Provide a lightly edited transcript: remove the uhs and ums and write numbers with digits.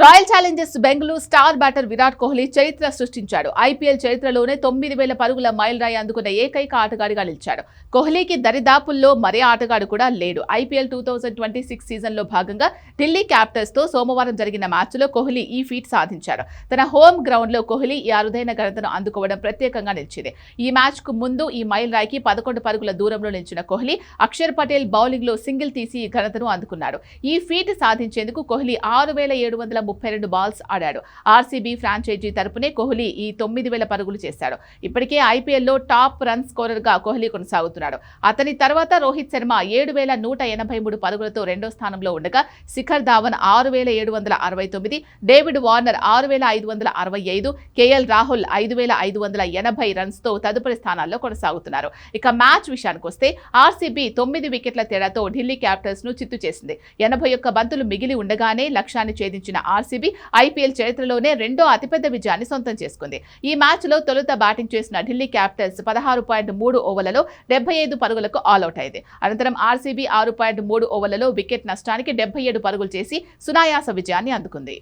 Royal Challengers Bengaluru star batter Virat Kohli చరిత్ర సృష్టించాడు. IPL చరిత్రలోనే 9,000 పరుగుల మైలురాయి అందుకున్న ఏకైక ఆటగాడిగా నిలిచాడు. కోహ్లీకి దరిదాపుల్లో మరే ఆటగాడు కూడా లేడు. ఐపీఎల్ 2026 సీజన్లో భాగంగా ఢిల్లీ క్యాపిటల్స్ తో సోమవారం జరిగిన మ్యాచ్లో కోహ్లీ ఈ ఫీట్ సాధించాడు. తన హోమ్ గ్రౌండ్ లో కోహ్లీ ఈ అరుదైన ఘనతను అందుకోవడం ప్రత్యేకంగా నిలిచింది. ఈ మ్యాచ్ కు ముందు ఈ మైలురాయికి 11 పరుగుల దూరంలో నిలిచిన కోహ్లీ అక్షర్ పటేల్ బౌలింగ్ లో సింగిల్ తీసి ఈ ఘనతను అందుకున్నాడు. ఈ ఫీట్ సాధించేందుకు కోహ్లీ 6,732 బాల్స్ ఆడాడు. ఆర్సీబీ ఫ్రాంచైజీ తరపునే కోహ్లీ ఈ 9,000 పరుగులు చేశాడు. ఇప్పటికే ఐపీఎల్లో టాప్ రన్ స్కోరర్ గా కోహ్లీ కొనసాగుతున్నాడు. అతని తర్వాత రోహిత్ శర్మ 7,183 పరుగులతో రెండో స్థానంలో ఉండగా Shikhar Dhawan 6,769, David Warner 6,565, KL Rahul 5,580 runs తో తదుపరి స్థానాల్లో కొనసాగుతున్నారు. ఇక మ్యాచ్ విషయానికి వస్తే ఆర్సీబీ 9 వికెట్ల తేడాతో ఢిల్లీ క్యాపిటల్స్ ను చిత్తు చేసింది. 81 బంతులు మిగిలి ఉండగానే లక్ష్యాన్ని ఛేదించిన ఆర్సీబీ ఐపీఎల్ చరిత్రలోనే రెండో అతిపెద్ద విజయాన్ని సొంతం చేసుకుంది. ఈ మ్యాచ్ లో తొలుత బ్యాటింగ్ చేసిన ఢిల్లీ క్యాపిటల్స్ 16.3 ఓవర్లలో 75 పరుగులకు ఆలౌట్ అయింది. అనంతరం ఆర్సీబీ 6.3 ఓవర్లలో వికెట్ నష్టానికి 77 పరుగులు చేసి సునాయాస విజయాన్ని అందుకుంది.